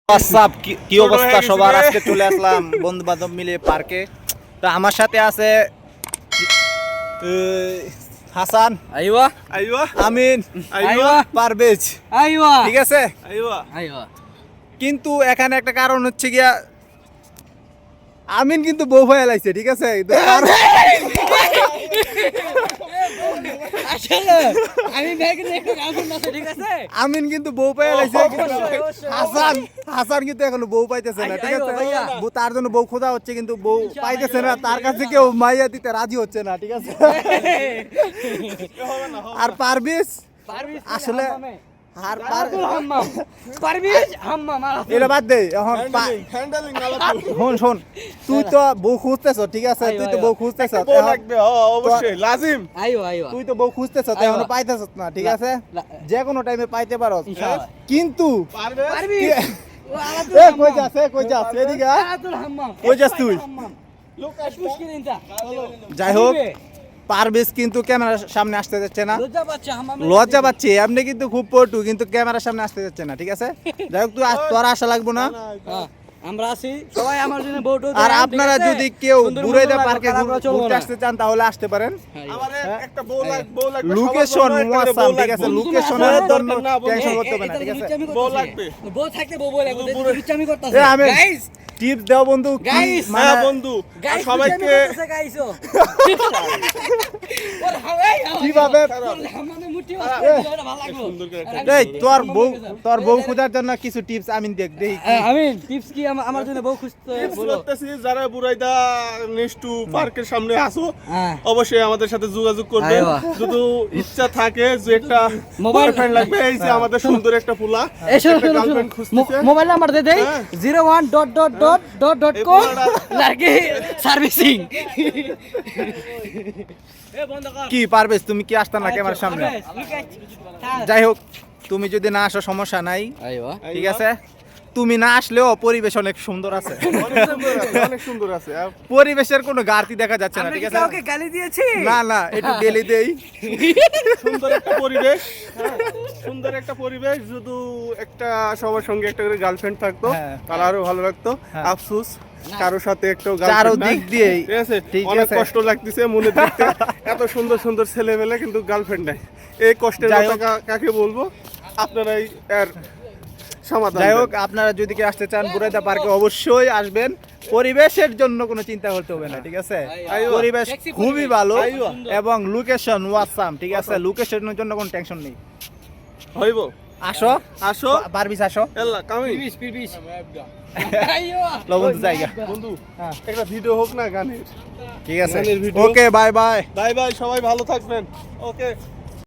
কি অবস্থা সবার? আজকে চলে আসলাম বন্ধু বান্ধব মিলে পার্কে। তো আমার সাথে আছে হাসান, আইওয়া আইওয়া আমিন, আইওয়া পারভেজ, আইওয়া ঠিক আছে। আইওয়া আইওয়া কিন্তু এখানে একটা কারণ হচ্ছে গিয়া আমিন কিন্তু বউ হয়ে লাইছে, ঠিক আছে। আসলে আমি ব্যাগ নিয়ে একটু গার্লফ্রেন্ড আছে, ঠিক আছে। আমিন কিন্তু বউ পেয়ে লাইছে, কিন্তু অবশ্যই। হাসান কিন্তু এখনো বউ পাইতেছে না, ঠিক আছে। ভাইয়া। তার জন্য বউ খোঁজা হচ্ছে, কিন্তু বউ পাইতেছে না। তার কাছে কেউ মাইয়া দিতে রাজি হচ্ছে না, ঠিক আছে। আর পারভেজ আসলে আর পারবিজ হাম্মাম এটা বাদ দে এখন। হ্যান্ডেলিং শোন শোন, তুই তো বউ খুঁজতেছ, ঠিক আছে। তুই তো বউ খুঁজতেছ, বউ লাগবে অবশ্যই লাজিম। আইওয়া আইওয়া তুই তো বউ খুঁজতেছ, এখনো পাইতেছ না, ঠিক আছে। যে কোনো টাইমে পাইতে পারো, ইনশাআল্লাহ। কিন্তু পারবে পারবিজ কই যাস, কই যাস, এদিকে আয়। আলাতুল হাম্মাম কই যাস তুই? লোক মুশকিল ইনতা যাই হোক, পারভেজ কিন্তু ক্যামেরার সামনে আসতে যাচ্ছে না, লজ্জা পাচ্ছে হাম্মাম লজ্জা পাচ্ছে। এমনি কিন্তু খুব পটু, কিন্তু ক্যামেরার সামনে আসতে যাচ্ছে না, ঠিক আছে। যাই হোক, তুই তোর আশা লাগবো না। হ্যাঁ, আমরা আছি সবাই, আমার জন্য বউটো আর আপনারা যদি কেউ বুড়াইদা পার্কে ঘুরতে আসতে চান তাহলে আসতে পারেন। আমারে একটা বউ লাগবে লোকেশন ওয়াসাম, ঠিক আছে। লোকেশনের জন্য টেনশন করতে হবে না, ঠিক আছে। বউ লাগবে। বউ থাকতে বউ বলে আমি করতেছি। এ আমি গাইস টিপস দাও বন্ধু, কি Guys, মানে হ্যাঁ বন্ধু, আর গাইস সবাইকে গাইসো কিভাবে হাম্মামে মুঠি মারছে, এটা ভালো লাগলো। সুন্দর করে একটা এই তোর বউ খোঁজার জন্য কিছু টিপস আমি দেখি। আমি টিপস কি আমার জন্য বউ খুঁজতে বলো। বলতেছি যারা বুড়াইদা নেক্সট পার্কের সামনে আসো, হ্যাঁ অবশ্যই আমাদের সাথে যোগাযোগ করবে। আইওয়া। যদি ইচ্ছা থাকে যে একটা মোবাইল বয়ফ্রেন্ড লাগবে, এই যে আমাদের সুন্দর একটা ফুলা এই শোনো একটা গার্লফ্রেন্ড খুঁজতেছে। মোবাইল নাম্বার দে দেই হ্যাঁ। 01.com লাগে সার্ভিসিং। কি পারবেস, তুমি কি আসতা না ক্যামেরার সামনে? যাই হোক, তুমি যদি না আসো সমস্যা নাই, আইওয়া ঠিক আছে। তুমি না আসলেও পরিবেশ অনেক সুন্দর আছে, অনেক সুন্দর আছে। পরিবেশের কোনো ঘাটতি দেখা যাচ্ছে না, ঠিক আছে। ওকে গালি দিয়েছি না না, একটু ডেলি দেই। সুন্দর একটা পরিবেশ, হ্যাঁ, সুন্দর একটা পরিবেশ। যদি একটা সবার সঙ্গে একটা করে গার্লফ্রেন্ড থাকতো হ্যাঁ। তাহলে আরো ভালো লাগতো। হ্যাঁ। আফসোস কারোর সাথে একটা চারোদিক দিয়েই, ঠিক আছে, ঠিক অনেক আছে। কষ্ট লাগতেছে মনে দেখতে। এত সুন্দর সুন্দর ছেলেমেলে কিন্তু গার্লফ্রেন্ড নাই। এই কষ্টের যাই কথা কাকে বলবো? আপনারাই এর সমাধান যাই দেন। হোক, আপনারা যদি কি আসতে চান বুড়াইদা পার্কে অবশ্যই আসবেন। পরিবেশের জন্য কোনো চিন্তা করতে হবে না, ঠিক আছে। আইওয়া। পরিবেশ খুবই ভালো আইওয়া। এবং লোকেশন ওয়াসাম, ঠিক আছে। লোকেশনের জন্য কোনো টেনশন নেই। হইব, আসো আসো পারবিস, আসো এল্লা কামি পিবিস আইওয়া লবন্ধু জায়গা, বন্ধু। হ্যাঁ। একটা ভিডিও হোক না গানের। ঠিক আছে। গানের ভিডিও। ওকে, বাই বাই। বাই বাই, সবাই ভালো থাকবেন। ওকে।